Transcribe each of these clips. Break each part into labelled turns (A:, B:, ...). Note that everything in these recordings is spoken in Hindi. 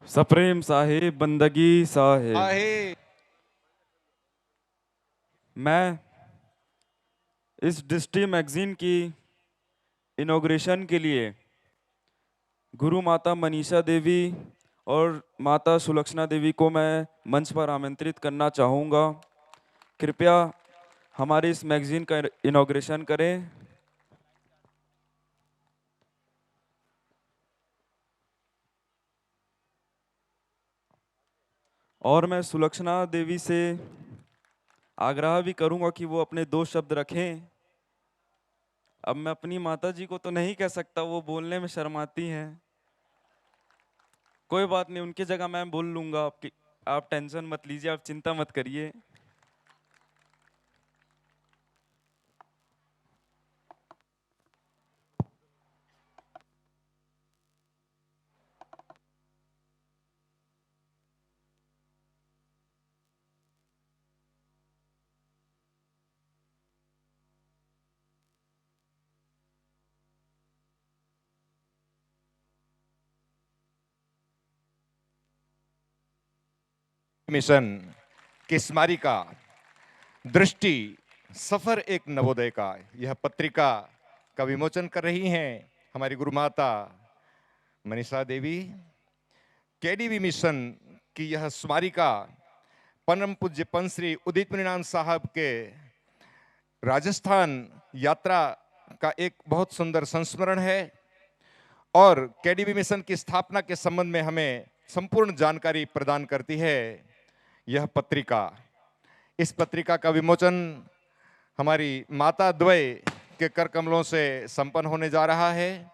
A: सप्रेम साहिब बंदगी साहिब।
B: आहे।
A: मैं इस डिस्ट्री मैगजीन की इनॉग्रेशन के लिए गुरु माता मनीषा देवी और माता सुलक्षणा देवी को मैं मंच पर आमंत्रित करना चाहूँगा। कृपया हमारे इस मैगजीन का इनॉग्रेशन करें। और मैं सुलक्षणा देवी से आग्रह भी करूंगा कि वो अपने दो शब्द रखें। अब मैं अपनी माता जी को तो नहीं कह सकता, वो बोलने में शर्माती हैं। कोई बात नहीं, उनकी जगह मैं बोल लूंगा। आपकी आप टेंशन मत लीजिए, आप चिंता मत करिए।
B: मिशन की स्मारिका दृष्टि सफर एक नवोदय का यह पत्रिका का विमोचन कर रही हैं हमारी गुरु माता मनीषा देवी। केडीवी मिशन की यह स्मारिका परम पूज्य पंश्री उदित मुनीनाथ साहब के राजस्थान यात्रा का एक बहुत सुंदर संस्मरण है और केडीवी मिशन की स्थापना के संबंध में हमें संपूर्ण जानकारी प्रदान करती है यह पत्रिका। इस पत्रिका का विमोचन हमारी माता द्वय के कर कमलों से संपन्न होने जा रहा है।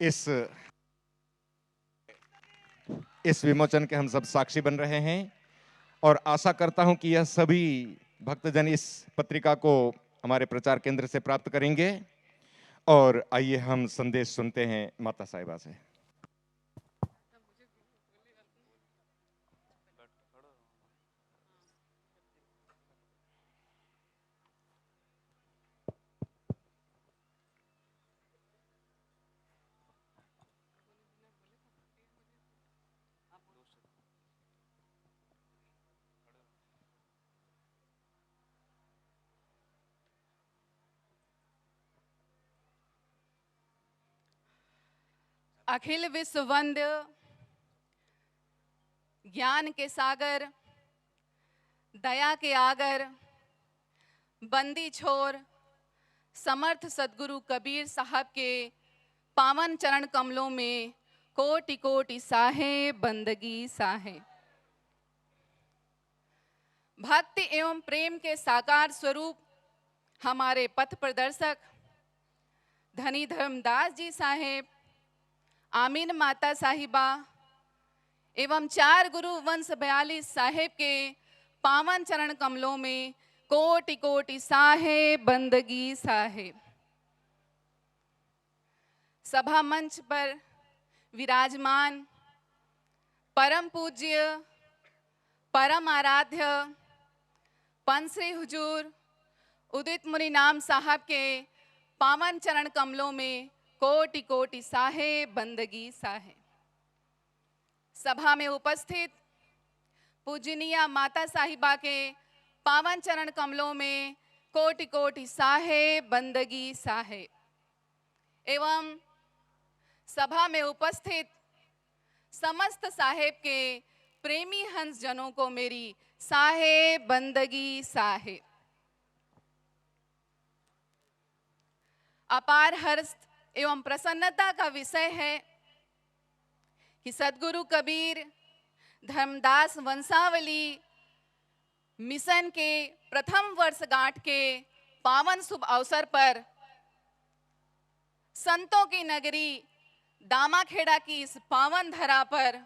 B: इस विमोचन के हम सब साक्षी बन रहे हैं और आशा करता हूं कि यह सभी भक्तजन इस पत्रिका को हमारे प्रचार केंद्र से प्राप्त करेंगे। और आइए हम संदेश सुनते हैं माता साहिबा से।
C: अखिल विश्व वंद्य ज्ञान के सागर, दया के आगर, बंदी छोर समर्थ सदगुरु कबीर साहब के पावन चरण कमलों में कोटि कोटि साहे बंदगी साहे। भक्ति एवं प्रेम के साकार स्वरूप हमारे पथ प्रदर्शक धनी धर्मदास जी साहेब, आमीन माता साहिबा एवं 4 गुरु वंश 42 साहेब के पावन चरण कमलों में कोटि कोटि साहे बंदगी साहे। सभा मंच पर विराजमान परम पूज्य परम आराध्य पंश्री हुजूर उदित मुनि नाम साहब के पावन चरण कमलों में कोटि कोटि साहे बंदगी साहे। सभा में उपस्थित पूजनीय माता साहिबा के पावन चरण कमलों में कोटि कोटि साहे बंदगी साहे एवं सभा में उपस्थित समस्त साहेब के प्रेमी हंस जनों को मेरी साहे बंदगी साहे। अपार हर्ष एवं प्रसन्नता का विषय है कि सदगुरु कबीर धर्मदास वंशावली मिशन के प्रथम वर्षगांठ के पावन शुभ अवसर पर संतों की नगरी दामाखेड़ा की इस पावन धरा पर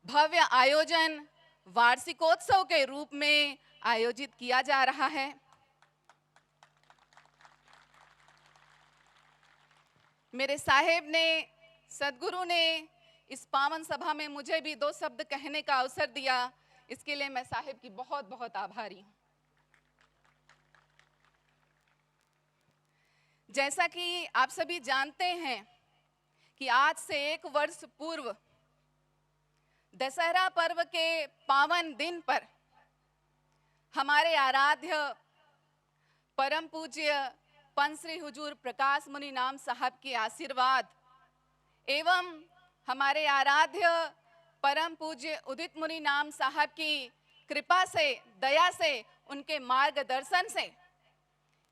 C: भव्य आयोजन वार्षिकोत्सव के रूप में आयोजित किया जा रहा है। मेरे साहेब ने, सदगुरु ने इस पावन सभा में मुझे भी 2 शब्द कहने का अवसर दिया, इसके लिए मैं साहिब की बहुत बहुत आभारी हूं। जैसा कि आप सभी जानते हैं कि आज से 1 वर्ष पूर्व दशहरा पर्व के पावन दिन पर हमारे आराध्य परम पूज्य पंच श्री हुजूर प्रकाश मुनि नाम साहब के आशीर्वाद एवं हमारे आराध्य परम पूज्य उदित मुनि नाम साहब की कृपा से, दया से, उनके मार्गदर्शन से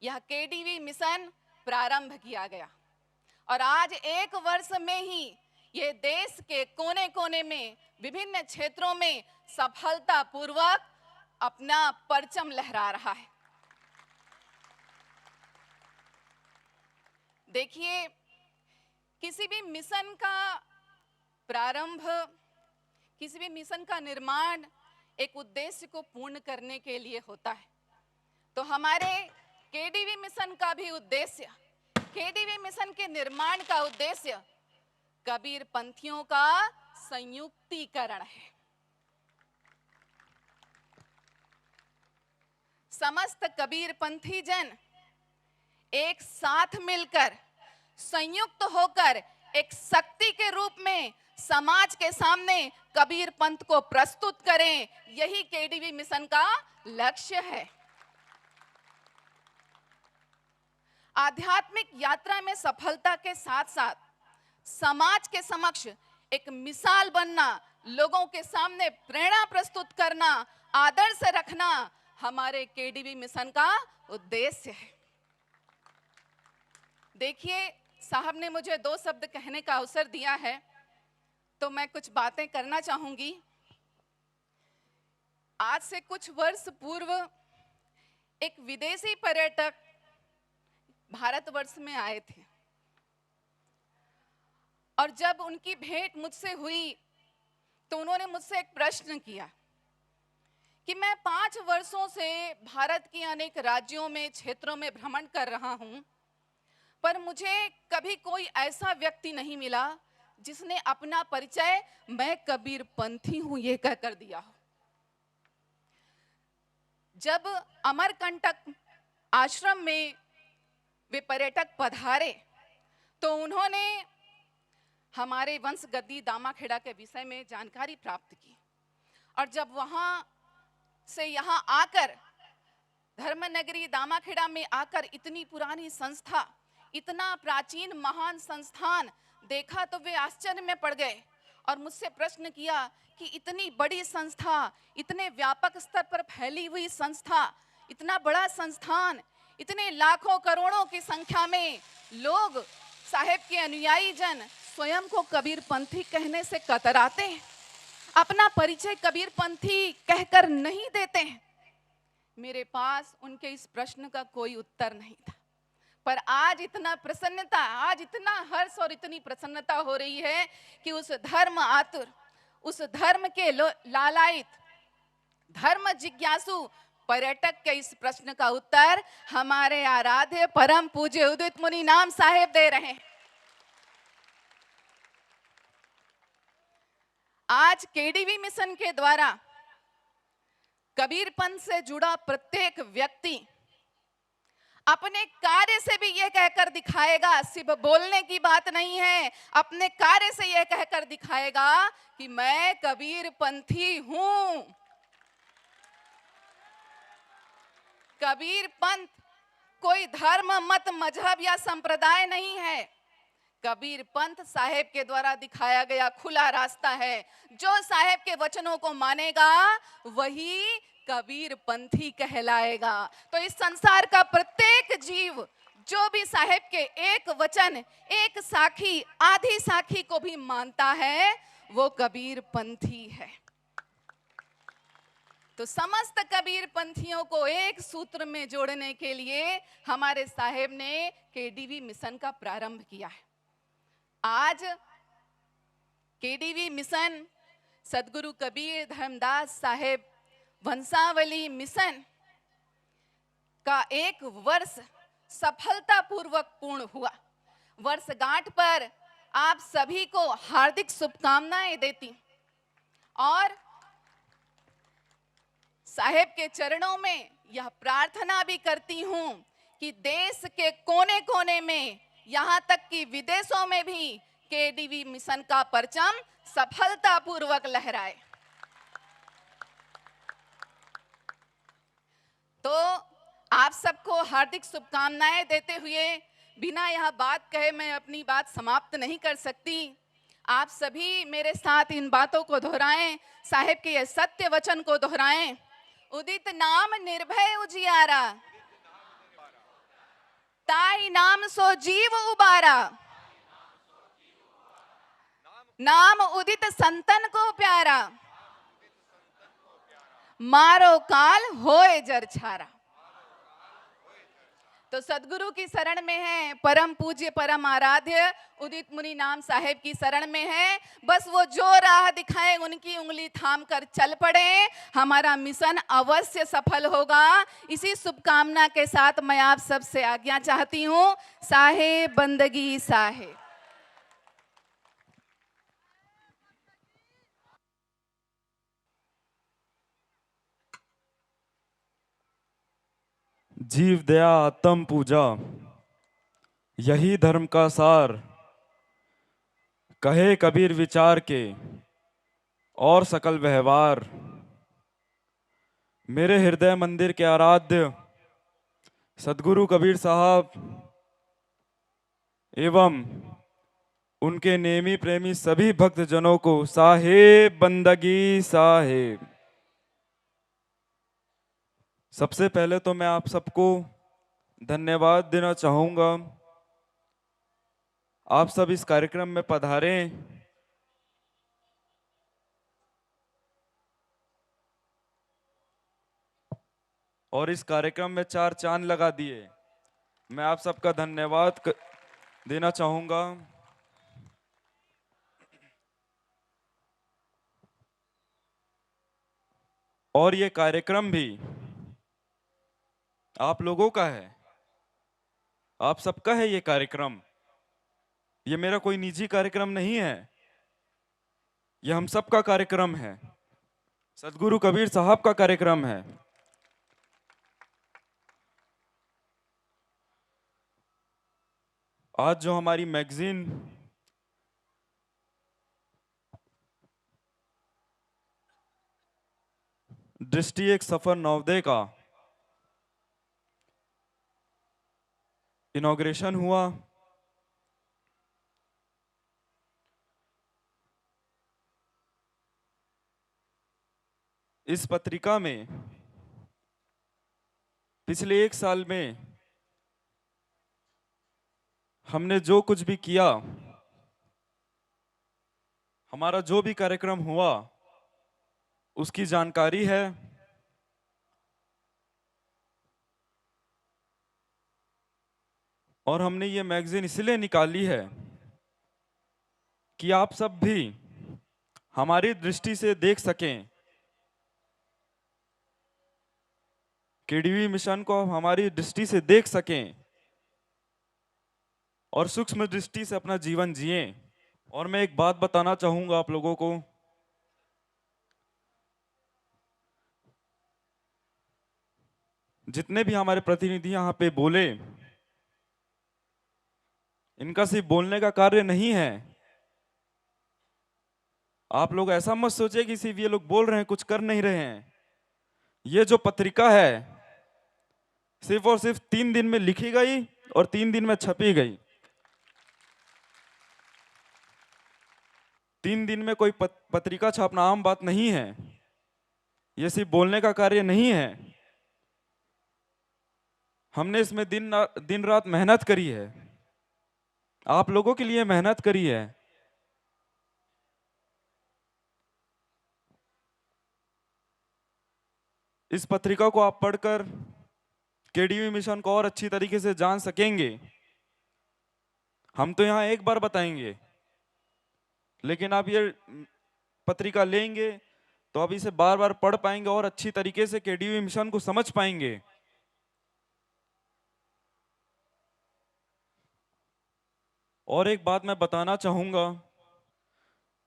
C: यह केडीवी मिशन प्रारंभ किया गया और आज 1 वर्ष में ही ये देश के कोने कोने में विभिन्न क्षेत्रों में सफलतापूर्वक अपना परचम लहरा रहा है। देखिए, किसी भी मिशन का प्रारंभ, किसी भी मिशन का निर्माण एक उद्देश्य को पूर्ण करने के लिए होता है। तो हमारे केडीवी मिशन का भी उद्देश्य, केडीवी मिशन के निर्माण का उद्देश्य कबीर पंथियों का संयुक्तीकरण है। समस्त कबीर पंथी जन एक साथ मिलकर, संयुक्त होकर एक शक्ति के रूप में समाज के सामने कबीर पंथ को प्रस्तुत करें, यही केडीवी मिशन का लक्ष्य है। आध्यात्मिक यात्रा में सफलता के साथ साथ समाज के समक्ष एक मिसाल बनना, लोगों के सामने प्रेरणा प्रस्तुत करना, आदर्श रखना हमारे केडीवी मिशन का उद्देश्य है। देखिए, साहब ने मुझे 2 शब्द कहने का अवसर दिया है, तो मैं कुछ बातें करना चाहूंगी। आज से कुछ वर्ष पूर्व एक विदेशी पर्यटक भारतवर्ष में आए थे और जब उनकी भेंट मुझसे हुई तो उन्होंने मुझसे एक प्रश्न किया कि मैं 5 वर्षों से भारत के अनेक राज्यों में, क्षेत्रों में भ्रमण कर रहा हूं, पर मुझे कभी कोई ऐसा व्यक्ति नहीं मिला जिसने अपना परिचय मैं कबीर पंथी हूं ये कहकर दिया हो। जब अमरकंटक आश्रम में वे पर्यटक पधारे तो उन्होंने हमारे वंश गद्दी दामाखेड़ा के विषय में जानकारी प्राप्त की और जब वहां से यहां आकर धर्मनगरी दामाखेड़ा में आकर इतनी पुरानी संस्था, इतना प्राचीन महान संस्थान देखा तो वे आश्चर्य में पड़ गए और मुझसे प्रश्न किया कि इतनी बड़ी संस्था, इतने व्यापक स्तर पर फैली हुई संस्था, इतना बड़ा संस्थान, इतने लाखों करोड़ों की संख्या में लोग, साहेब के अनुयायी जन स्वयं को कबीर पंथी कहने से कतराते हैं, अपना परिचय कबीर पंथी कहकर नहीं देते हैं। मेरे पास उनके इस प्रश्न का कोई उत्तर नहीं था, पर आज इतना प्रसन्नता, आज इतना हर्ष और इतनी प्रसन्नता हो रही है कि उस धर्म आतुर, उस धर्म के लालायित, धर्म जिज्ञासु पर्यटक के इस प्रश्न का उत्तर हमारे आराध्य परम पूज्य उदित मुनि नाम साहेब दे रहे हैं। आज केडीवी मिशन के द्वारा कबीर पंथ से जुड़ा प्रत्येक व्यक्ति अपने कार्य से भी यह कहकर दिखाएगा, सिर्फ बोलने की बात नहीं है, अपने कार्य से यह कहकर दिखाएगा कि मैं कबीर पंथी हूं। कबीर पंथ कोई धर्म, मत, मजहब या संप्रदाय नहीं है। कबीर पंथ साहेब के द्वारा दिखाया गया खुला रास्ता है। जो साहेब के वचनों को मानेगा वही कबीर पंथी कहलाएगा। तो इस संसार का प्रत्येक जीव जो भी साहेब के एक वचन, एक साखी, आधी साखी को भी मानता है वो कबीर पंथी है। तो समस्त कबीर पंथियों को एक सूत्र में जोड़ने के लिए हमारे साहेब ने केडीवी मिशन का प्रारंभ किया है। आज केडीवी मिशन सदगुरु कबीर धर्मदास साहेब वंशावली मिशन का 1 वर्ष सफलतापूर्वक पूर्ण हुआ। वर्षगांठ पर आप सभी को हार्दिक शुभकामनाएं देती और साहेब के चरणों में यह प्रार्थना भी करती हूं कि देश के कोने कोने में, यहां तक कि विदेशों में भी केडीवी मिशन का परचम सफलतापूर्वक लहराए। तो आप सबको हार्दिक शुभकामनाएं देते हुए बिना यह बात कहे मैं अपनी बात समाप्त नहीं कर सकती। आप सभी मेरे साथ इन बातों को दोहराएं, साहेब के ये सत्य वचन को दोहराएं। उदित नाम निर्भय उजियारा, ताई नाम सो जीव उबारा, नाम उदित संतन को प्यारा, मारो काल होए जर छारा। तो सदगुरु की शरण में है, परम पूज्य परम आराध्य उदित मुनि नाम साहेब की शरण में है। बस वो जो राह दिखाए उनकी उंगली थाम कर चल पड़े, हमारा मिशन अवश्य सफल होगा। इसी शुभकामना के साथ मैं आप सब से आज्ञा चाहती हूँ। साहेब बंदगी साहेब।
A: जीव दया आत्म पूजा, यही धर्म का सार, कहे कबीर विचार के और सकल व्यवहार। मेरे हृदय मंदिर के आराध्य सदगुरु कबीर साहब एवं उनके नेमी प्रेमी सभी भक्त जनों को साहेब बंदगी साहेब। सबसे पहले तो मैं आप सबको धन्यवाद देना चाहूँगा। आप सब इस कार्यक्रम में पधारे और इस कार्यक्रम में चार चांद लगा दिए। मैं आप सबका धन्यवाद देना चाहूँगा। और ये कार्यक्रम भी आप लोगों का है, आप सबका है ये कार्यक्रम। ये मेरा कोई निजी कार्यक्रम नहीं है, ये हम सबका कार्यक्रम है, सदगुरु कबीर साहब का कार्यक्रम है। आज जो हमारी मैगजीन दृष्टि एक सफर नवोदय का इनॉग्रेशन हुआ, इस पत्रिका में पिछले एक साल में हमने जो कुछ भी किया, हमारा जो भी कार्यक्रम हुआ, उसकी जानकारी है। और हमने ये मैगजीन इसलिए निकाली है कि आप सब भी हमारी दृष्टि से देख सकें, केडीवी मिशन को हमारी दृष्टि से देख सकें और सूक्ष्म दृष्टि से अपना जीवन जिएं। और मैं एक बात बताना चाहूंगा आप लोगों को, जितने भी हमारे प्रतिनिधि यहाँ पे बोले, इनका सिर्फ बोलने का कार्य नहीं है। आप लोग ऐसा मत सोचिए कि सिर्फ ये लोग बोल रहे हैं, कुछ कर नहीं रहे हैं। ये जो पत्रिका है सिर्फ और सिर्फ 3 दिन में लिखी गई और 3 दिन में छपी गई। 3 दिन में कोई पत्रिका छापना आम बात नहीं है। ये सिर्फ बोलने का कार्य नहीं है, हमने इसमें दिन रात मेहनत करी है, आप लोगों के लिए मेहनत करी है। इस पत्रिका को आप पढ़कर केडीवी मिशन को और अच्छी तरीके से जान सकेंगे। हम तो यहाँ एक बार बताएंगे, लेकिन आप ये पत्रिका लेंगे तो आप इसे बार बार पढ़ पाएंगे और अच्छी तरीके से केडीवी मिशन को समझ पाएंगे। और एक बात मैं बताना चाहूँगा,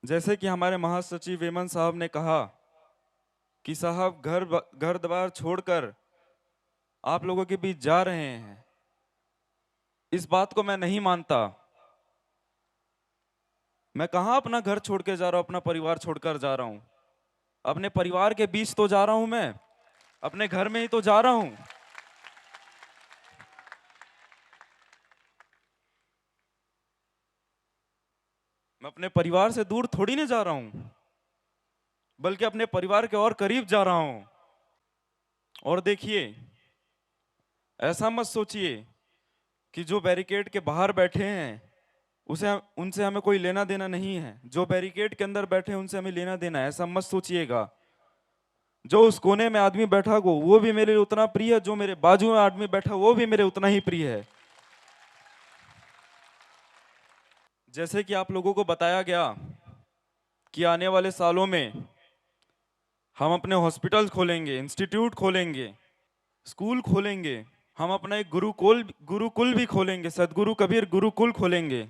A: जैसे कि हमारे महासचिव वेमन साहब ने कहा कि साहब घर द्वार छोड़कर आप लोगों के बीच जा रहे हैं, इस बात को मैं नहीं मानता। मैं कहाँ अपना घर छोड़ के जा रहा हूँ, अपना परिवार छोड़कर जा रहा हूँ? अपने परिवार के बीच तो जा रहा हूँ, मैं अपने घर में ही तो जा रहा हूँ। मैं अपने परिवार से दूर थोड़ी नहीं जा रहा हूँ, बल्कि अपने परिवार के और करीब जा रहा हूँ। और देखिए, ऐसा मत सोचिए कि जो बैरिकेड के बाहर बैठे हैं उनसे हमें कोई लेना देना नहीं है, जो बैरिकेड के अंदर बैठे हैं उनसे हमें लेना देना है, ऐसा मत सोचिएगा। जो उस कोने में आदमी बैठा हो वो भी मेरे लिए उतना प्रिय है, जो मेरे बाजू में आदमी बैठा वो भी मेरे उतना ही प्रिय है। जैसे कि आप लोगों को बताया गया कि आने वाले सालों में हम अपने हॉस्पिटल खोलेंगे, इंस्टीट्यूट खोलेंगे, स्कूल खोलेंगे, हम अपना एक गुरुकुल भी खोलेंगे, सदगुरु कबीर गुरुकुल खोलेंगे।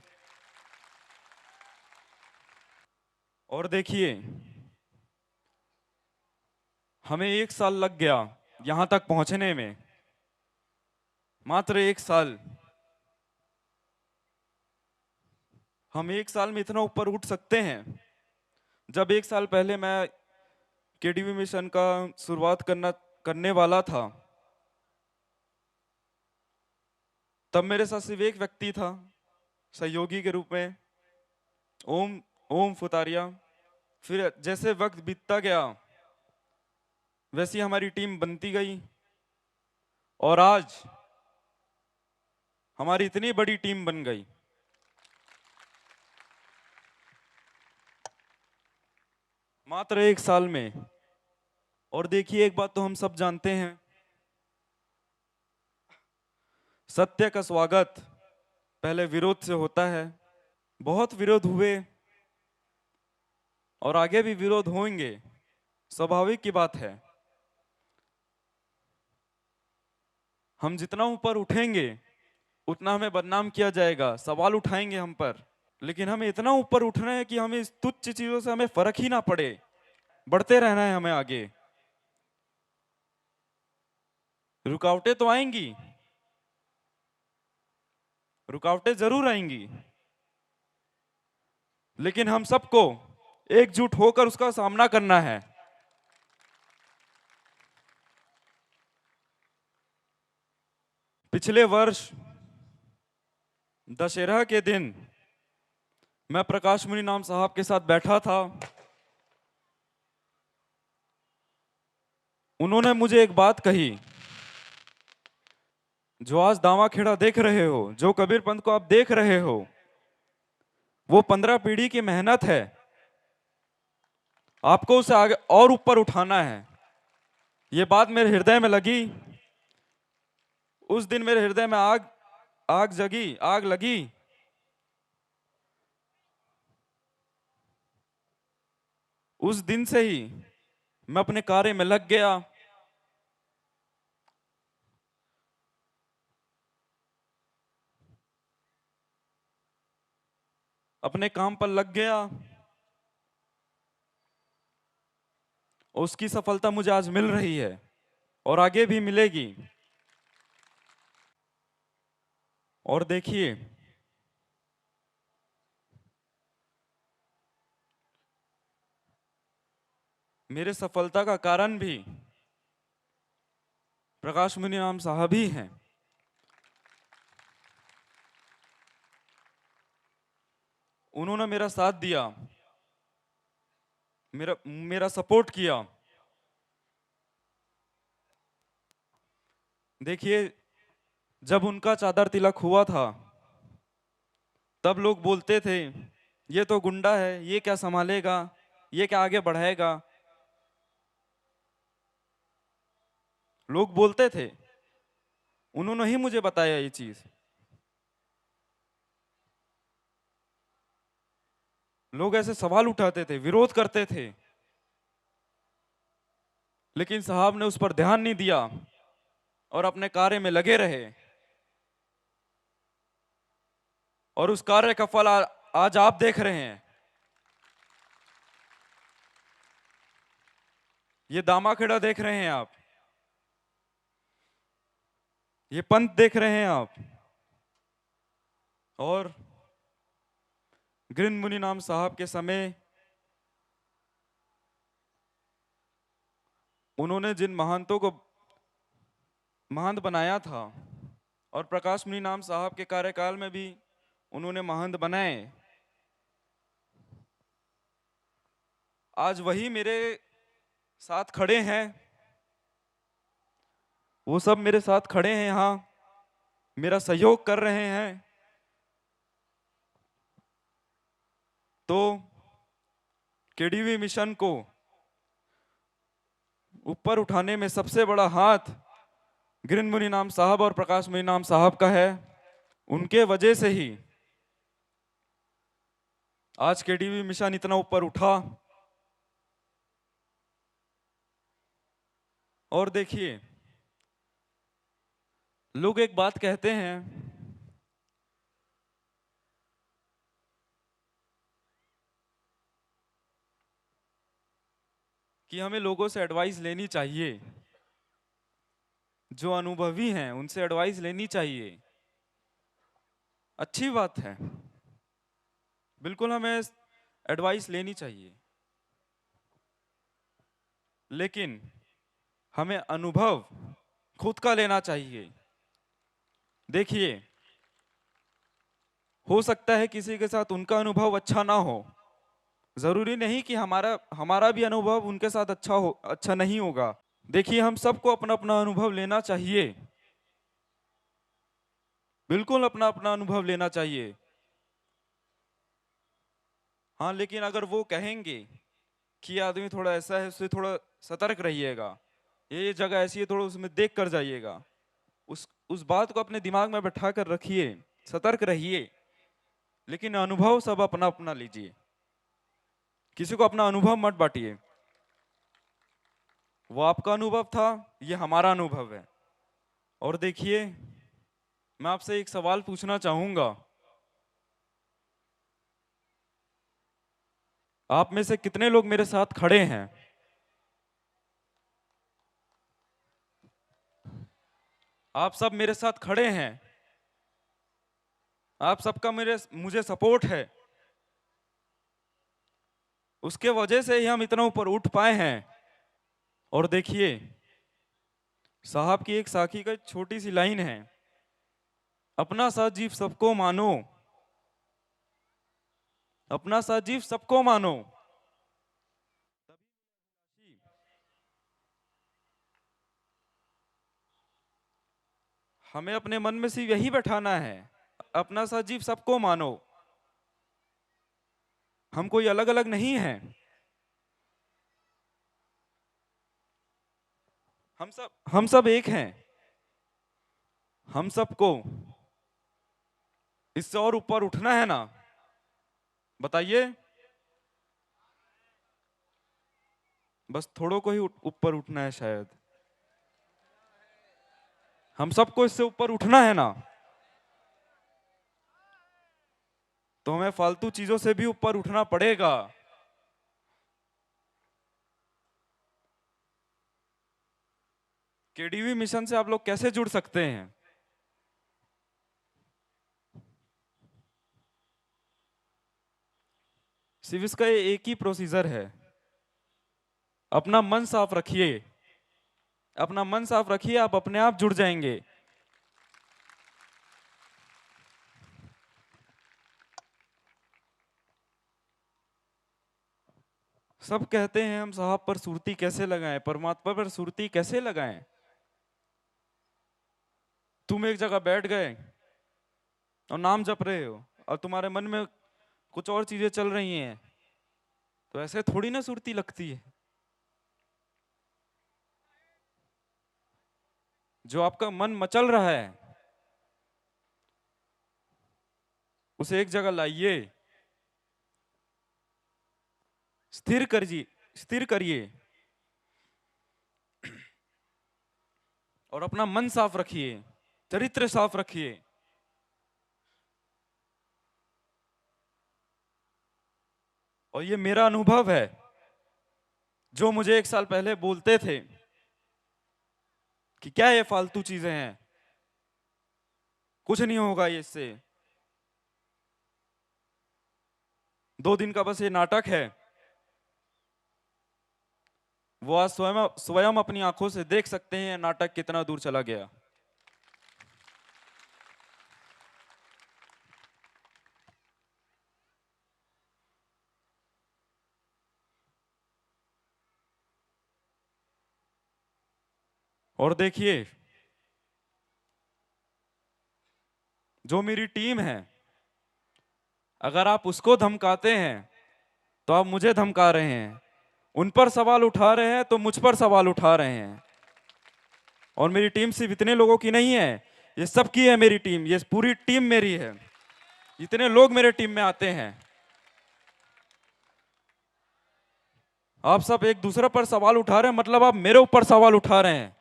A: और देखिए, हमें 1 साल लग गया यहां तक पहुंचने में, मात्र 1 साल। हम 1 साल में इतना ऊपर उठ सकते हैं। जब 1 साल पहले मैं केडीवी मिशन का शुरुआत करने वाला था, तब मेरे साथ सिर्फ एक व्यक्ति था सहयोगी के रूप में, ओम ओम फुतारिया। फिर जैसे वक्त बीतता गया वैसी हमारी टीम बनती गई, और आज हमारी इतनी बड़ी टीम बन गई। मात्र 1 साल में। और देखिए, एक बात तो हम सब जानते हैं, सत्य का स्वागत पहले विरोध से होता है। बहुत विरोध हुए और आगे भी विरोध होंगे, स्वाभाविक की बात है। हम जितना ऊपर उठेंगे उतना हमें बदनाम किया जाएगा, सवाल उठाएंगे हम पर। लेकिन हमें इतना ऊपर उठना है कि हमें इस तुच्छ चीजों से हमें फर्क ही ना पड़े, बढ़ते रहना है हमें आगे। रुकावटें तो आएंगी, रुकावटें जरूर आएंगी, लेकिन हम सबको एकजुट होकर उसका सामना करना है। पिछले वर्ष दशहरा के दिन मैं प्रकाश मुनि नाम साहब के साथ बैठा था। उन्होंने मुझे एक बात कही, जो आज दावा खेड़ा देख रहे हो, जो कबीर पंथ को आप देख रहे हो, वो 15 पीढ़ी की मेहनत है। आपको उसे आगे और ऊपर उठाना है। ये बात मेरे हृदय में लगी। उस दिन मेरे हृदय में आग आग जगी, आग लगी। उस दिन से ही मैं अपने कार्य में लग गया। अपने काम पर लग गया, और उसकी सफलता मुझे आज मिल रही है और आगे भी मिलेगी। और देखिए, मेरे सफलता का कारण भी प्रकाश मुनि नाम साहब ही हैं। उन्होंने मेरा साथ दिया, मेरा मेरा सपोर्ट किया। देखिए, जब उनका चादर तिलक हुआ था तब लोग बोलते थे, ये तो गुंडा है, ये क्या संभालेगा, ये क्या आगे बढ़ाएगा। लोग बोलते थे। उन्होंने ही मुझे बताया ये चीज। लोग ऐसे सवाल उठाते थे, विरोध करते थे, लेकिन साहब ने उस पर ध्यान नहीं दिया और अपने कार्य में लगे रहे। और उस कार्य का फल आज आप देख रहे हैं। ये दामाखेड़ा देख रहे हैं आप, ये पंथ देख रहे हैं आप, और गृहन मुनि नाम साहब के समय उन्होंने जिन महंतों को महंत बनाया था, और प्रकाश मुनि नाम साहब के कार्यकाल में भी उन्होंने महंत बनाए, आज वही मेरे साथ खड़े हैं। वो सब मेरे साथ खड़े हैं यहाँ, मेरा सहयोग कर रहे हैं। तो केडीवी मिशन को ऊपर उठाने में सबसे बड़ा हाथ गृहन मुनि नाम साहब और प्रकाश मुनि नाम साहब का है। उनके वजह से ही आज केडीवी मिशन इतना ऊपर उठा। और देखिए, लोग एक बात कहते हैं कि हमें लोगों से एडवाइस लेनी चाहिए, जो अनुभवी हैं उनसे एडवाइस लेनी चाहिए। अच्छी बात है, बिल्कुल हमें एडवाइस लेनी चाहिए, लेकिन हमें अनुभव खुद का लेना चाहिए। देखिए, हो सकता है किसी के साथ उनका अनुभव अच्छा ना हो, जरूरी नहीं कि हमारा भी अनुभव उनके साथ अच्छा नहीं होगा। देखिए, हम सबको अपना अपना अनुभव लेना चाहिए, बिल्कुल अपना अपना अनुभव लेना चाहिए। हाँ, लेकिन अगर वो कहेंगे कि आदमी थोड़ा ऐसा है, उससे थोड़ा सतर्क रहिएगा, ये जगह ऐसी है, थोड़ा उसमें देख कर जाइएगा, उस बात को अपने दिमाग में बैठा कर रखिए, सतर्क रहिए, लेकिन अनुभव सब अपना अपना लीजिए, किसी को अपना अनुभव मत बांटिए। वो आपका अनुभव था, ये हमारा अनुभव है। और देखिए, मैं आपसे एक सवाल पूछना चाहूंगा, आप में से कितने लोग मेरे साथ खड़े हैं? आप सब मेरे साथ खड़े हैं, आप सबका मुझे सपोर्ट है, उसके वजह से ही हम इतना ऊपर उठ पाए हैं। और देखिए, साहब की एक साखी का छोटी सी लाइन है, अपना सा जीव सबको मानो, अपना सा जीव सबको मानो। हमें अपने मन में सिर्फ यही बैठाना है, अपना सा जीव सबको मानो। हम कोई अलग अलग नहीं हैं, हम सब एक हैं। हम सबको इससे और ऊपर उठना है ना, बताइए। बस थोड़ों को ही ऊपर उठना है शायद, हम सबको इससे ऊपर उठना है ना, तो हमें फालतू चीजों से भी ऊपर उठना पड़ेगा। केडीवी मिशन से आप लोग कैसे जुड़ सकते हैं? सिर्फ इसका एक ही प्रोसीजर है, अपना मन साफ रखिए, अपना मन साफ रखिए, आप अपने आप जुड़ जाएंगे। सब कहते हैं हम साहब पर सुरती कैसे लगाएं, परमात्मा पर सुरती कैसे लगाएं। तुम एक जगह बैठ गए और नाम जप रहे हो, और तुम्हारे मन में कुछ और चीजें चल रही हैं, तो ऐसे थोड़ी ना सुरती लगती है। जो आपका मन मचल रहा है, उसे एक जगह लाइए, स्थिर करिए, और अपना मन साफ रखिए, चरित्र साफ रखिए। और ये मेरा अनुभव है। जो मुझे एक साल पहले बोलते थे कि क्या ये फालतू चीजें हैं, कुछ नहीं होगा ये इससे, 2 दिन का बस ये नाटक है, वो आज स्वयं स्वयं अपनी आंखों से देख सकते हैं नाटक कितना दूर चला गया। और देखिए, जो मेरी टीम है, अगर आप उसको धमकाते हैं तो आप मुझे धमका रहे हैं, उन पर सवाल उठा रहे हैं तो मुझ पर सवाल उठा रहे हैं। और मेरी टीम सिर्फ इतने लोगों की नहीं है, ये सबकी है मेरी टीम, ये पूरी टीम मेरी है। इतने लोग मेरे टीम में आते हैं, आप सब एक दूसरे पर सवाल उठा रहे हैं, मतलब आप मेरे ऊपर सवाल उठा रहे हैं।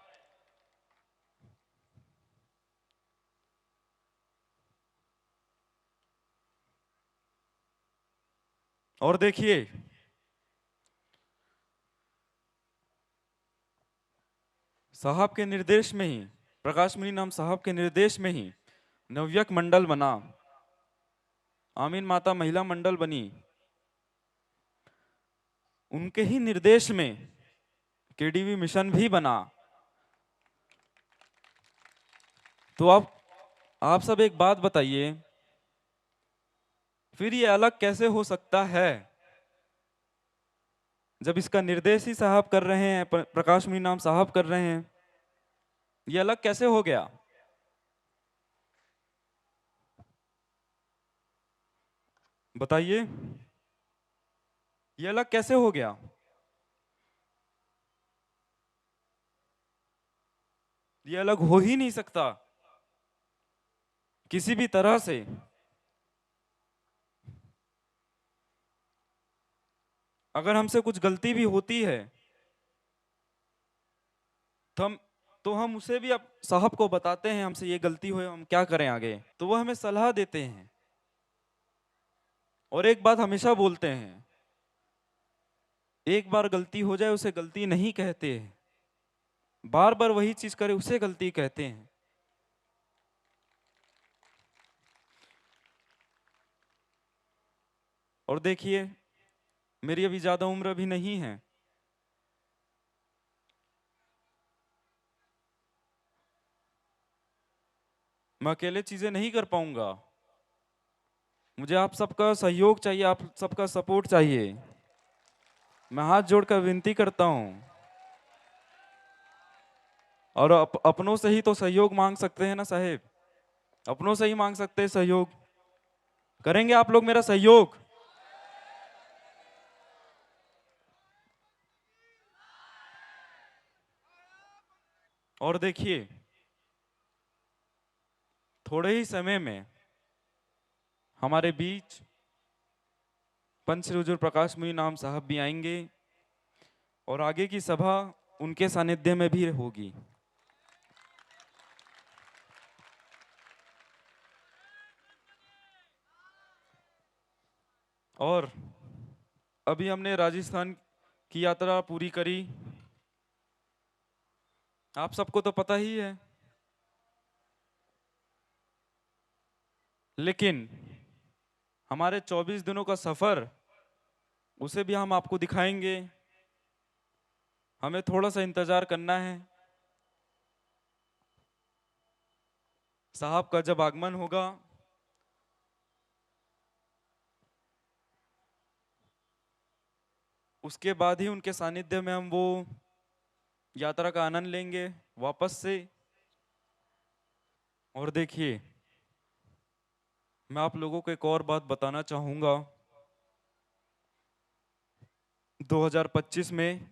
A: और देखिए, साहब के निर्देश में ही, प्रकाश मुनि नाम साहब के निर्देश में ही नवयक मंडल बना, आमीन माता महिला मंडल बनी, उनके ही निर्देश में केडीवी मिशन भी बना। तो आप सब एक बात बताइए, फिर ये अलग कैसे हो सकता है जब इसका निर्देश ही साहब कर रहे हैं, प्रकाश मुनि नाम साहब कर रहे हैं, ये अलग कैसे हो गया? बताइए, ये अलग कैसे हो गया? ये अलग हो ही नहीं सकता किसी भी तरह से। अगर हमसे कुछ गलती भी होती है तो हम उसे भी अब साहब को बताते हैं, हमसे ये गलती हुई, हम क्या करें आगे, तो वो हमें सलाह देते हैं। और एक बात हमेशा बोलते हैं, एक बार गलती हो जाए उसे गलती नहीं कहते, बार बार वही चीज करे उसे गलती कहते हैं। और देखिए, मेरी अभी ज्यादा उम्र भी नहीं है, मैं अकेले चीजें नहीं कर पाऊंगा, मुझे आप सबका सहयोग चाहिए, आप सबका सपोर्ट चाहिए। मैं हाथ जोड़कर विनती करता हूं। और अपनों से ही तो सहयोग मांग सकते हैं ना साहेब, अपनों से ही मांग सकते हैं सहयोग। करेंगे आप लोग मेरा सहयोग? और देखिए, थोड़े ही समय में हमारे बीच पंच श्री हुजूर प्रकाश मुनि नाम साहब भी आएंगे और आगे की सभा उनके सानिध्य में भी होगी। और अभी हमने राजस्थान की यात्रा पूरी करी, आप सबको तो पता ही है, लेकिन हमारे 24 दिनों का सफर, उसे भी हम आपको दिखाएंगे। हमें थोड़ा सा इंतजार करना है, साहब का जब आगमन होगा उसके बाद ही उनके सानिध्य में हम वो यात्रा का आनंद लेंगे वापस से। और देखिए, मैं आप लोगों को एक और बात बताना चाहूंगा, 2025 में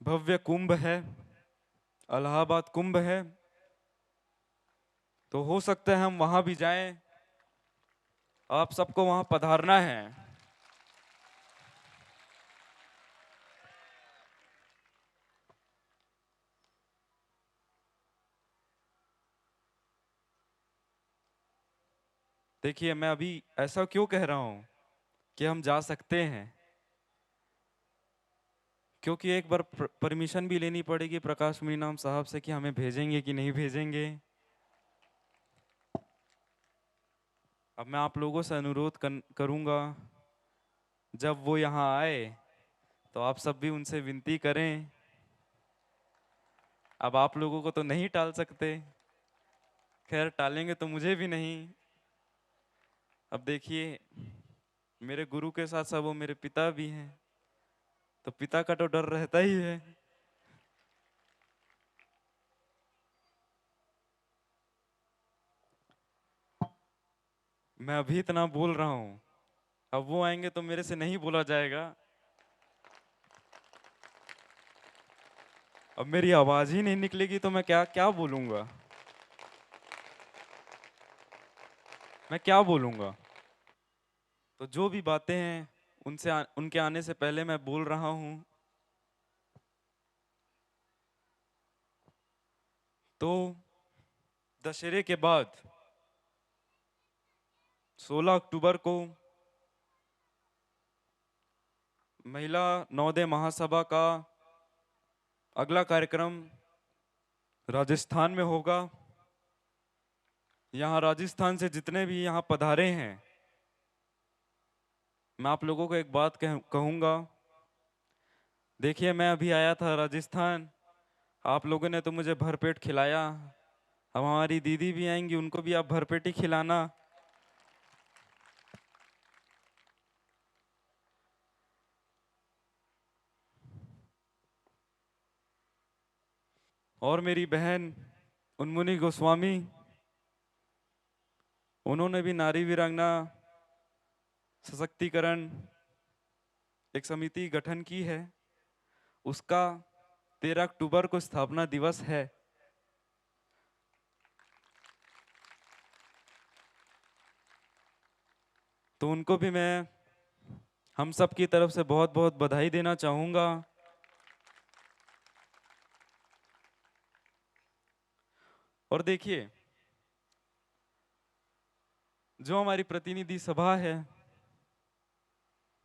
A: भव्य कुंभ है, इलाहाबाद कुंभ है, तो हो सकता है हम वहां भी जाएं, आप सबको वहां पधारना है। देखिए, मैं अभी ऐसा क्यों कह रहा हूँ कि हम जा सकते हैं, क्योंकि एक बार परमिशन भी लेनी पड़ेगी प्रकाश मीनाम साहब से कि हमें भेजेंगे कि नहीं भेजेंगे। अब मैं आप लोगों से अनुरोध करूंगा, जब वो यहाँ आए तो आप सब भी उनसे विनती करें। अब आप लोगों को तो नहीं टाल सकते, खैर टालेंगे तो मुझे भी नहीं। अब देखिए, मेरे गुरु के साथ साथ वो मेरे पिता भी हैं, तो पिता का तो डर रहता ही है। मैं अभी इतना बोल रहा हूँ, अब वो आएंगे तो मेरे से नहीं बोला जाएगा। अब मेरी आवाज ही नहीं निकलेगी तो मैं क्या क्या बोलूंगा, मैं क्या बोलूंगा। तो जो भी बातें हैं उनके आने से पहले मैं बोल रहा हूँ। तो दशहरे के बाद 16 अक्टूबर को महिला नवोदय महासभा का अगला कार्यक्रम राजस्थान में होगा। यहाँ राजस्थान से जितने भी यहाँ पधारे हैं, मैं आप लोगों को एक बात कहूँगा। देखिए, मैं अभी आया था राजस्थान, आप लोगों ने तो मुझे भरपेट खिलाया। अब हमारी दीदी भी आएंगी, उनको भी आप भरपेट ही खिलाना। और मेरी बहन उन्मुनी गोस्वामी, उन्होंने भी नारी वीरांगना सशक्तिकरण एक समिति गठन की है। उसका 13 अक्टूबर को स्थापना दिवस है। तो उनको भी मैं हम सब की तरफ से बहुत बहुत बधाई देना चाहूंगा। और देखिए, जो हमारी प्रतिनिधि सभा है,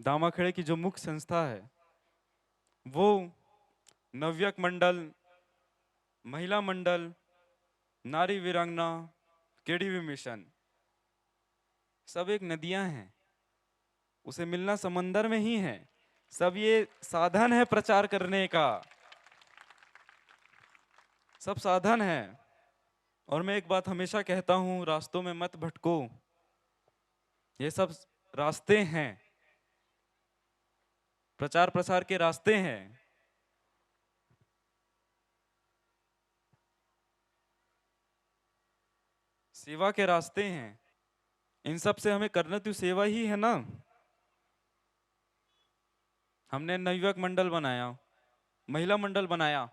A: दामाखेड़े की जो मुख्य संस्था है, वो नवयुवक मंडल, महिला मंडल, नारी वीरांगना, केडीवी मिशन, सब एक नदियां हैं, उसे मिलना समंदर में ही है। सब ये साधन है प्रचार करने का, सब साधन है। और मैं एक बात हमेशा कहता हूं, रास्तों में मत भटको, ये सब रास्ते हैं, प्रचार प्रसार के रास्ते हैं। सेवा के रास्ते हैं। इन सब से हमें करना तो सेवा ही है ना। हमने नवयुवक मंडल बनाया, महिला मंडल बनाया,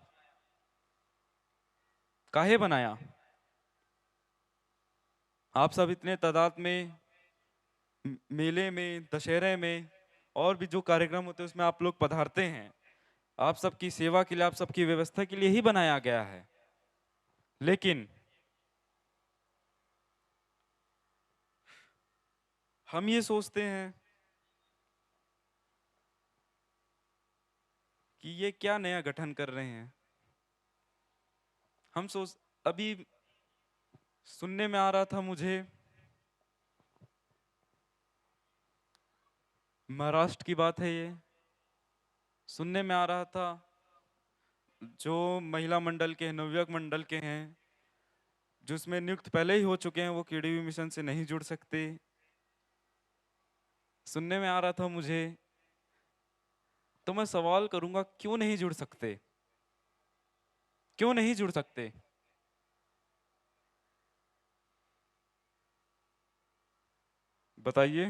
A: काहे बनाया? आप सब इतने तादाद में मेले में, दशहरे में और भी जो कार्यक्रम होते हैं उसमें आप लोग पधारते हैं। आप सबकी सेवा के लिए, आप सबकी व्यवस्था के लिए ही बनाया गया है। लेकिन हम ये सोचते हैं कि ये क्या नया गठन कर रहे हैं। हम सोच अभी सुनने में आ रहा था मुझे, महाराष्ट्र की बात है ये, सुनने में आ रहा था, जो महिला मंडल के, नवयुवक मंडल के हैं, जिसमें नियुक्त पहले ही हो चुके हैं, वो केडीवी मिशन से नहीं जुड़ सकते। सुनने में आ रहा था मुझे। तो मैं सवाल करूंगा, क्यों नहीं जुड़ सकते? क्यों नहीं जुड़ सकते? बताइए,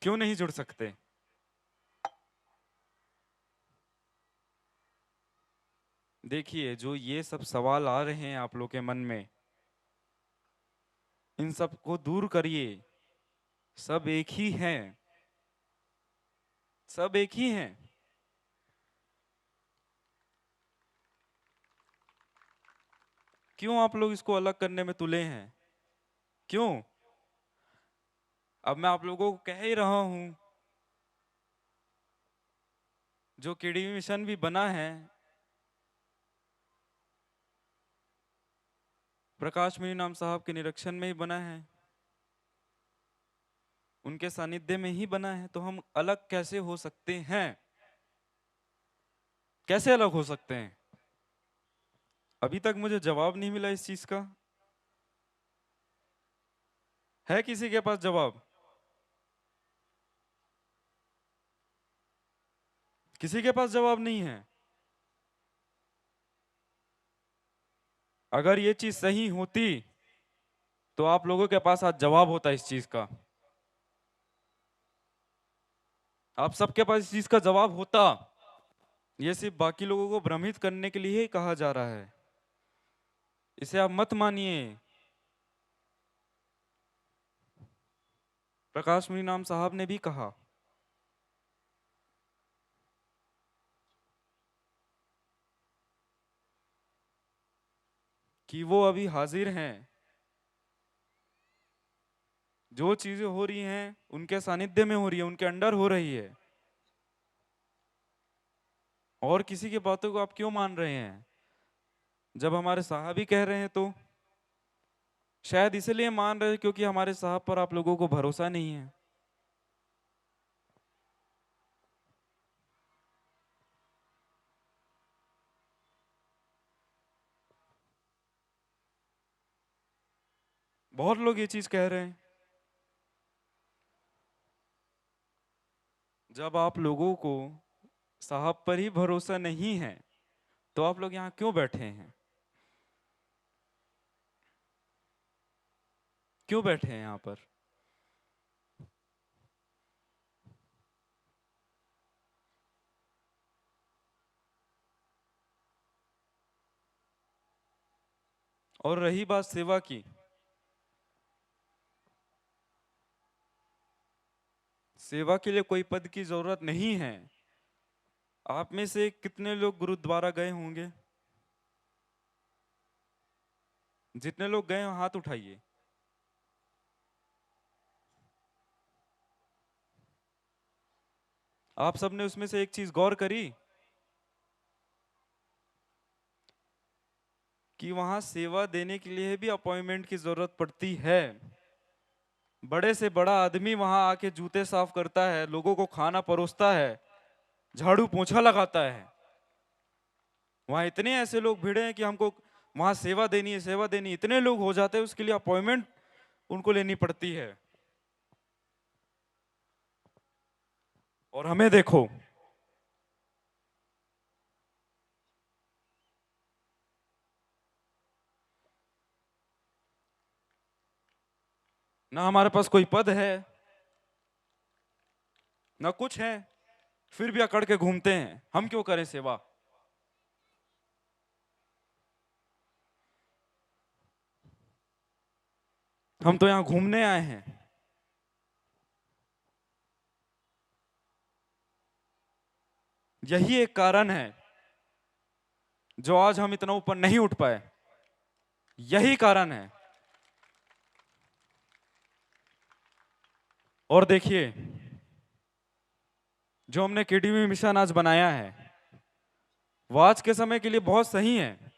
A: क्यों नहीं जुड़ सकते? देखिए, जो ये सब सवाल आ रहे हैं आप लोग के मन में, इन सब को दूर करिए। सब एक ही हैं, सब एक ही हैं। क्यों आप लोग इसको अलग करने में तुले हैं? क्यों? अब मैं आप लोगों को कह ही रहा हूं, जो केडीवी मिशन भी बना है, प्रकाश मिनी नाम साहब के निरीक्षण में ही बना है, उनके सानिध्य में ही बना है, तो हम अलग कैसे हो सकते हैं? कैसे अलग हो सकते हैं? अभी तक मुझे जवाब नहीं मिला इस चीज का। है किसी के पास जवाब? किसी के पास जवाब नहीं है। अगर ये चीज सही होती तो आप लोगों के पास आज जवाब होता इस चीज का। आप सबके पास इस चीज का जवाब होता। ये सिर्फ बाकी लोगों को भ्रमित करने के लिए ही कहा जा रहा है। इसे आप मत मानिए। प्रकाश मुनि नाम साहब ने भी कहा कि वो अभी हाजिर हैं। जो चीजें हो रही हैं उनके सानिध्य में हो रही है, उनके अंडर हो रही है। और किसी की बातों को आप क्यों मान रहे हैं? जब हमारे साहब ही कह रहे हैं तो शायद इसलिए मान रहे हैं क्योंकि हमारे साहब पर आप लोगों को भरोसा नहीं है। बहुत लोग ये चीज कह रहे हैं। जब आप लोगों को साहब पर ही भरोसा नहीं है तो आप लोग यहाँ क्यों बैठे हैं? क्यों बैठे हैं यहाँ पर? और रही बात सेवा की, सेवा के लिए कोई पद की जरूरत नहीं है। आप में से कितने लोग गुरुद्वारा गए होंगे? जितने लोग गए हो हाथ उठाइए। आप सबने उसमें से एक चीज गौर करी कि वहां सेवा देने के लिए भी अपॉइंटमेंट की जरूरत पड़ती है। बड़े से बड़ा आदमी वहां आके जूते साफ करता है, लोगों को खाना परोसता है, झाड़ू पोछा लगाता है। वहां इतने ऐसे लोग भिड़े हैं कि हमको वहां सेवा देनी है, सेवा देनी है। इतने लोग हो जाते हैं, उसके लिए अपॉइंटमेंट उनको लेनी पड़ती है। और हमें देखो, ना हमारे पास कोई पद है ना कुछ है, फिर भी अकड़ के घूमते हैं। हम क्यों करें सेवा? हम तो यहां घूमने आए हैं। यही एक कारण है जो आज हम इतना ऊपर नहीं उठ पाए। यही कारण है। और देखिए, जो हमने केडीवी मिशन आज बनाया है वो आज के समय के लिए बहुत सही है।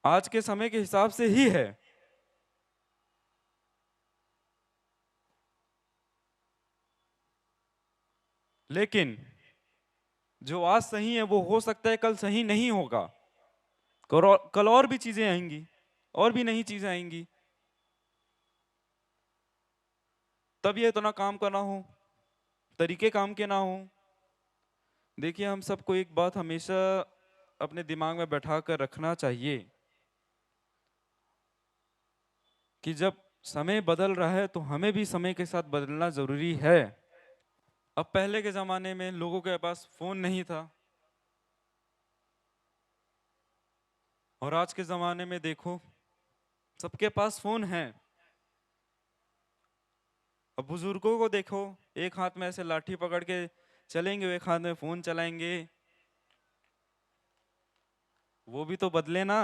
A: आज के समय के हिसाब से ही है। लेकिन जो आज सही है वो हो सकता है कल सही नहीं होगा। कल और भी चीजें आएंगी, और भी नई चीजें आएंगी। तब ये इतना काम का ना हो, तरीके काम के ना हो। देखिए, हम सबको एक बात हमेशा अपने दिमाग में बैठा कर रखना चाहिए कि जब समय बदल रहा है तो हमें भी समय के साथ बदलना जरूरी है। अब पहले के जमाने में लोगों के पास फोन नहीं था, और आज के जमाने में देखो सबके पास फोन है। अब बुजुर्गों को देखो, एक हाथ में ऐसे लाठी पकड़ के चलेंगे, एक हाथ में फोन चलाएंगे। वो भी तो बदले ना।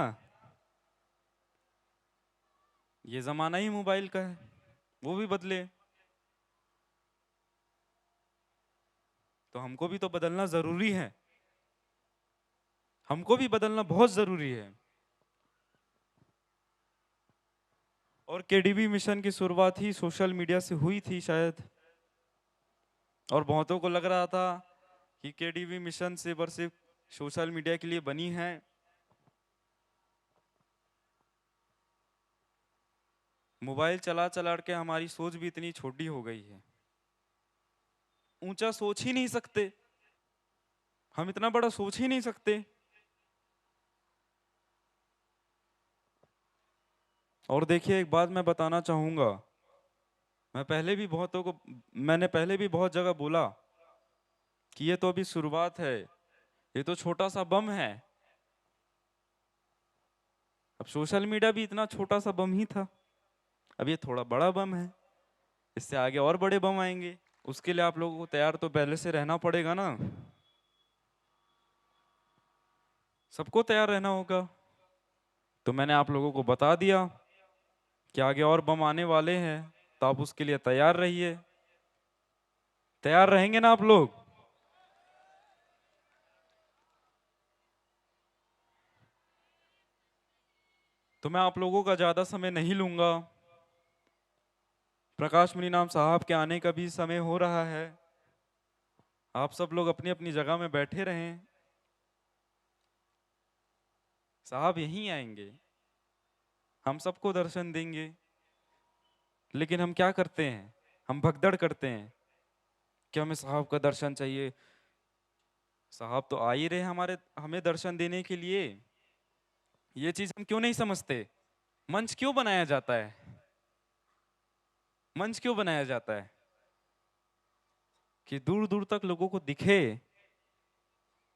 A: ये जमाना ही मोबाइल का है, वो भी बदले तो हमको भी तो बदलना जरूरी है, हमको भी बदलना बहुत जरूरी है। और केडीबी मिशन की शुरुआत ही सोशल मीडिया से हुई थी शायद, और बहुतों को लग रहा था कि केडीबी मिशन सिर्फ सोशल मीडिया के लिए बनी है। मोबाइल चला चला के हमारी सोच भी इतनी छोटी हो गई है, ऊंचा सोच ही नहीं सकते, हम इतना बड़ा सोच ही नहीं सकते। और देखिए एक बात मैं बताना चाहूंगा, मैंने पहले भी बहुत जगह बोला कि ये तो अभी शुरुआत है, ये तो छोटा सा बम है। अब सोशल मीडिया भी इतना छोटा सा बम ही था, अब ये थोड़ा बड़ा बम है, इससे आगे और बड़े बम आएंगे। उसके लिए आप लोगों को तैयार तो पहले से रहना पड़ेगा ना, सबको तैयार रहना होगा। तो मैंने आप लोगों को बता दिया कि आगे और बम आने वाले हैं, तो आप उसके लिए तैयार रहिए। तैयार रहेंगे ना आप लोग? तो मैं आप लोगों का ज्यादा समय नहीं लूंगा, प्रकाश मणिनाम साहब के आने का भी समय हो रहा है। आप सब लोग अपनी अपनी जगह में बैठे रहें, साहब यहीं आएंगे, हम सबको दर्शन देंगे। लेकिन हम क्या करते हैं, हम भगदड़ करते हैं कि हमें साहब का दर्शन चाहिए। साहब तो आ ही रहे हमारे, हमें दर्शन देने के लिए। ये चीज हम क्यों नहीं समझते? मंच क्यों बनाया जाता है? मंच क्यों बनाया जाता है? कि दूर दूर तक लोगों को दिखे,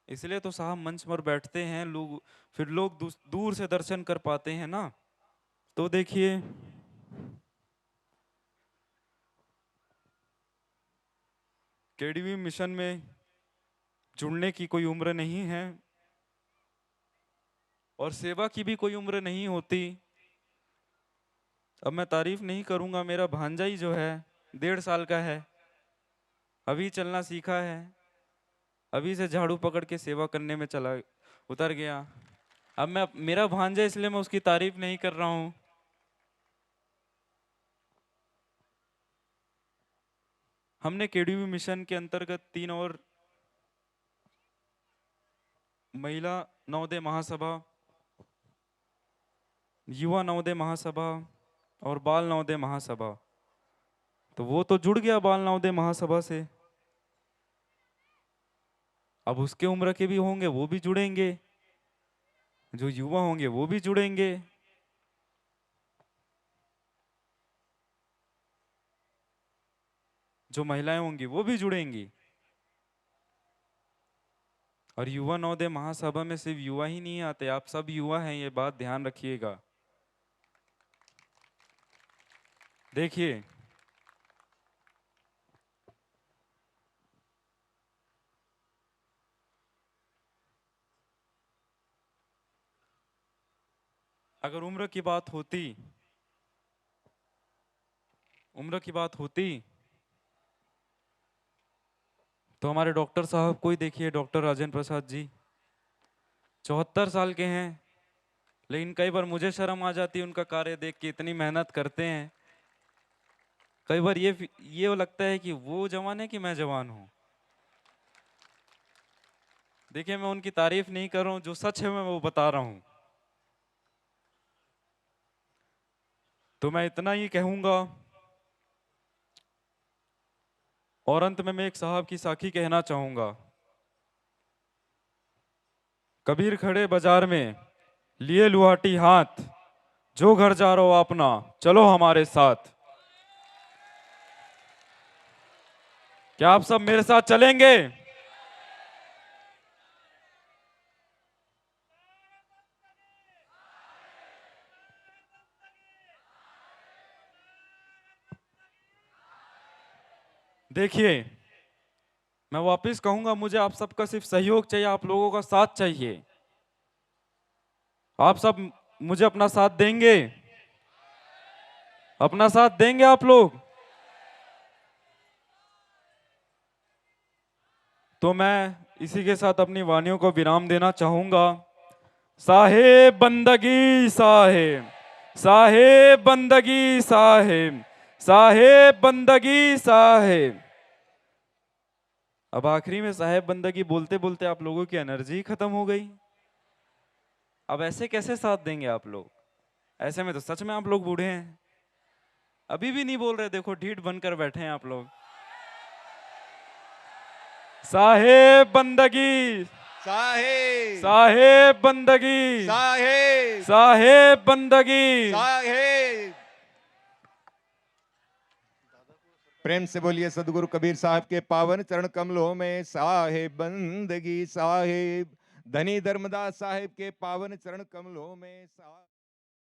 A: इसलिए तो साहब मंच पर बैठते हैं, लोग फिर लोग दूर से दर्शन कर पाते हैं ना। तो देखिए केडीबी मिशन में जुड़ने की कोई उम्र नहीं है, और सेवा की भी कोई उम्र नहीं होती। अब मैं तारीफ नहीं करूंगा, मेरा भांजा ही जो है 1.5 साल का है, अभी चलना सीखा है, अभी से झाड़ू पकड़ के सेवा करने में चला उतर गया। अब मैं मेरा भांजा इसलिए मैं उसकी तारीफ नहीं कर रहा हूं। हमने केडीबी मिशन के अंतर्गत 3 और महिला नवोदय महासभा, युवा नवोदय महासभा और बाल नवोदय महासभा, तो वो तो जुड़ गया बाल नवोदय महासभा से। अब उसके उम्र के भी होंगे, वो भी जुड़ेंगे, जो युवा होंगे वो भी जुड़ेंगे। जो महिलाएं होंगी वो भी जुड़ेंगी। और युवा नवोदय महासभा में सिर्फ युवा ही नहीं आते, आप सब युवा हैं, ये बात ध्यान रखिएगा। देखिए अगर उम्र की बात होती तो हमारे डॉक्टर साहब को ही देखिए, डॉक्टर राजेंद्र प्रसाद जी 74 साल के हैं, लेकिन कई बार मुझे शर्म आ जाती है उनका कार्य देख के, इतनी मेहनत करते हैं। कई बार ये लगता है कि वो जवान है कि मैं जवान हूं। देखिए मैं उनकी तारीफ नहीं कर रहा हूं, जो सच है मैं वो बता रहा हूं। तो मैं इतना ही कहूंगा, और अंत में मैं एक साहब की साखी कहना चाहूंगा। कबीर खड़े बाजार में लिए लुहाटी हाथ, जो घर जा रहा हो अपना चलो हमारे साथ। क्या आप सब मेरे साथ चलेंगे? देखिए मैं वापस कहूंगा, मुझे आप सबका सिर्फ सहयोग चाहिए, आप लोगों का साथ चाहिए। आप सब मुझे अपना साथ देंगे? अपना साथ देंगे आप लोग? तो मैं इसी के साथ अपनी वाणियों को विराम देना चाहूंगा। साहेब बंदगी साहेब, साहेब बंदगी साहेब, साहेब बंदगी साहेब। अब आखिरी में साहेब बंदगी बोलते बोलते आप लोगों की एनर्जी ही खत्म हो गई। अब ऐसे कैसे साथ देंगे आप लोग? ऐसे में तो सच में आप लोग बूढ़े हैं। अभी भी नहीं बोल रहे, देखो ढीठ बनकर बैठे हैं आप लोग। साहेब बंदगी,
B: साहेब,
A: साहेब बंदगी,
B: साहेब,
A: साहेब बंदगी।
B: साहेब। प्रेम से बोलिए सदगुरु कबीर साहब के पावन चरण कमलों में साहेब बंदगी साहेब। धनी धर्मदास साहेब के पावन चरण कमलों में साहेब।